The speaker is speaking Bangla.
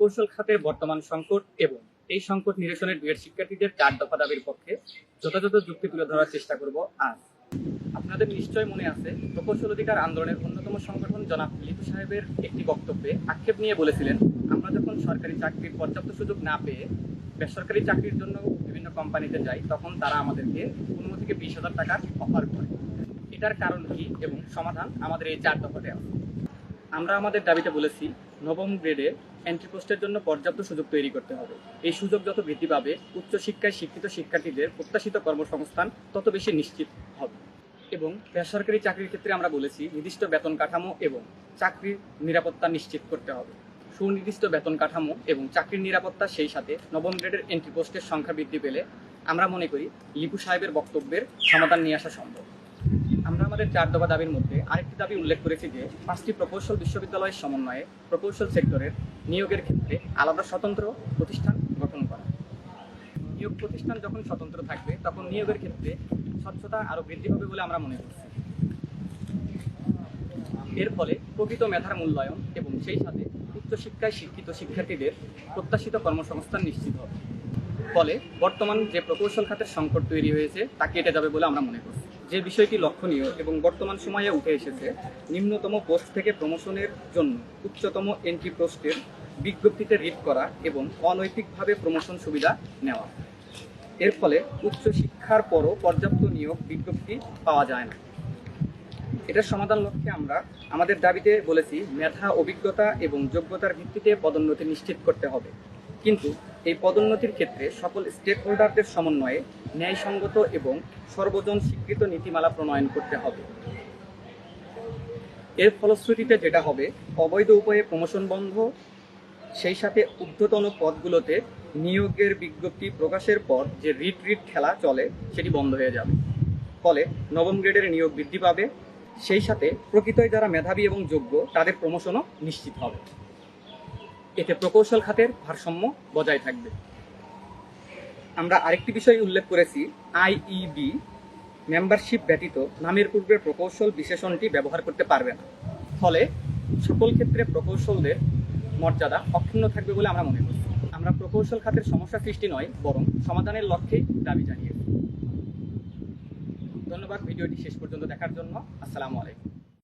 প্রকৌশল খাতের বর্তমান সংকট এবং এই সংকট নিরসনের ডুয়েট শিক্ষার্থীদের 4 দফা দাবির পক্ষে যথাযথ যুক্তি তুলে ধরার চেষ্টা করব আজ। আপনাদের নিশ্চয় মনে আছে, প্রকৌশল অধিকার আন্দোলনের অন্যতম সংগঠন জনাব লিপু সাহেবের একটি বক্তব্যে আক্ষেপ নিয়ে বলেছিলেন, আমরা যখন সরকারি চাকরির পর্যাপ্ত সুযোগ না পেয়ে বেসরকারি চাকরির জন্য বিভিন্ন কোম্পানিতে যাই, তখন তারা আমাদেরকে 15 থেকে 20,000 টাকার অফার করে। এটার কারণ কি এবং সমাধান আমাদের এই 4 দফাতে আছে। আমরা আমাদের দাবিতে বলেছি, নবম গ্রেডে এন্ট্রি পোস্টের জন্য পর্যাপ্ত সুযোগ তৈরি করতে হবে। এই সুযোগ যত বৃদ্ধি পাবে, উচ্চশিক্ষায় শিক্ষিত শিক্ষার্থীদের প্রত্যাশিত কর্মসংস্থান তত বেশি নিশ্চিত হবে। এবং বেসরকারি চাকরির ক্ষেত্রে আমরা বলেছি, নির্দিষ্ট বেতন কাঠামো এবং চাকরির নিরাপত্তা নিশ্চিত করতে হবে। সুনির্দিষ্ট বেতন কাঠামো এবং চাকরির নিরাপত্তা, সেই সাথে নবম গ্রেডের এন্ট্রি পোস্টের সংখ্যা বৃদ্ধি পেলে আমরা মনে করি লিপু সাহেবের বক্তব্যের সমাধান নিয়ে আসা সম্ভব। আমরা আমাদের 4 দফা দাবির মধ্যে আরেকটি দাবি উল্লেখ করেছি যে 5টি প্রকৌশল বিশ্ববিদ্যালয়ের সমন্বয়ে প্রকৌশল সেক্টরের নিয়োগের ক্ষেত্রে আলাদা স্বতন্ত্র প্রতিষ্ঠান গঠন করা। নিয়োগ প্রতিষ্ঠান যখন স্বতন্ত্র থাকবে, তখন নিয়োগের ক্ষেত্রে স্বচ্ছতা আরও বৃদ্ধি পাবে বলে আমরা মনে করছি। এর ফলে প্রকৃত মেধার মূল্যায়ন এবং সেই সাথে উচ্চশিক্ষায় শিক্ষিত শিক্ষার্থীদের প্রত্যাশিত কর্মসংস্থান নিশ্চিত হবে। ফলে বর্তমান যে প্রকৌশল খাতের সংকট তৈরি হয়েছে তা কেটে যাবে বলে আমরা মনে করছি। যে বিষয়টি লক্ষণীয় এবং বর্তমান সময়ে উঠে এসেছে, নিম্নতম পোস্ট থেকে প্রমোশনের জন্য উচ্চতম এন্ট্রি পোস্টের বিজ্ঞপ্তিতে রিড করা এবং অনৈতিকভাবে প্রমোশন সুবিধা নেওয়া। এর ফলে উচ্চশিক্ষার পরও পর্যাপ্ত নিয়োগ বিজ্ঞপ্তি পাওয়া যায় না। এটার সমাধান লক্ষ্যে আমরা আমাদের দাবিতে বলেছি, মেধা, অভিজ্ঞতা এবং যোগ্যতার ভিত্তিতে পদোন্নতি নিশ্চিত করতে হবে। কিন্তু এই পদোন্নতির ক্ষেত্রে সকল স্টেক হোল্ডারদের সমন্বয়ে ন্যায়সঙ্গত এবং সর্বজন স্বীকৃত নীতিমালা প্রণয়ন করতে হবে। এর ফলশ্রুতিতে যেটা হবে, অবৈধ উপায়ে প্রমোশন বন্ধ, সেই সাথে ঊর্ধ্বতন পদগুলোতে নিয়োগের বিজ্ঞপ্তি প্রকাশের পর যে রিট খেলা চলে, সেটি বন্ধ হয়ে যাবে। ফলে নবম গ্রেডের নিয়োগ বৃদ্ধি পাবে, সেই সাথে প্রকৃতই যারা মেধাবী এবং যোগ্য তাদের প্রমোশনও নিশ্চিত হবে। এতে প্রকৌশল খাতের ভারসাম্য বজায় থাকবে। আমরা আরেকটি বিষয় উল্লেখ করেছি, আইইবি মেম্বারশিপ ব্যতীত নামের পূর্বে প্রকৌশল বিশেষণটি ব্যবহার করতে পারবে না। ফলে সকল ক্ষেত্রে প্রকৌশলদের মর্যাদা অক্ষুণ্ণ থাকবে বলে আমরা মনে করি। আমরা প্রকৌশল খাতের সমস্যা সৃষ্টি নয়, বরং সমাধানের লক্ষ্যেই দাবি জানিয়েছি। ধন্যবাদ ভিডিওটি শেষ পর্যন্ত দেখার জন্য। আসসালামু আলাইকুম।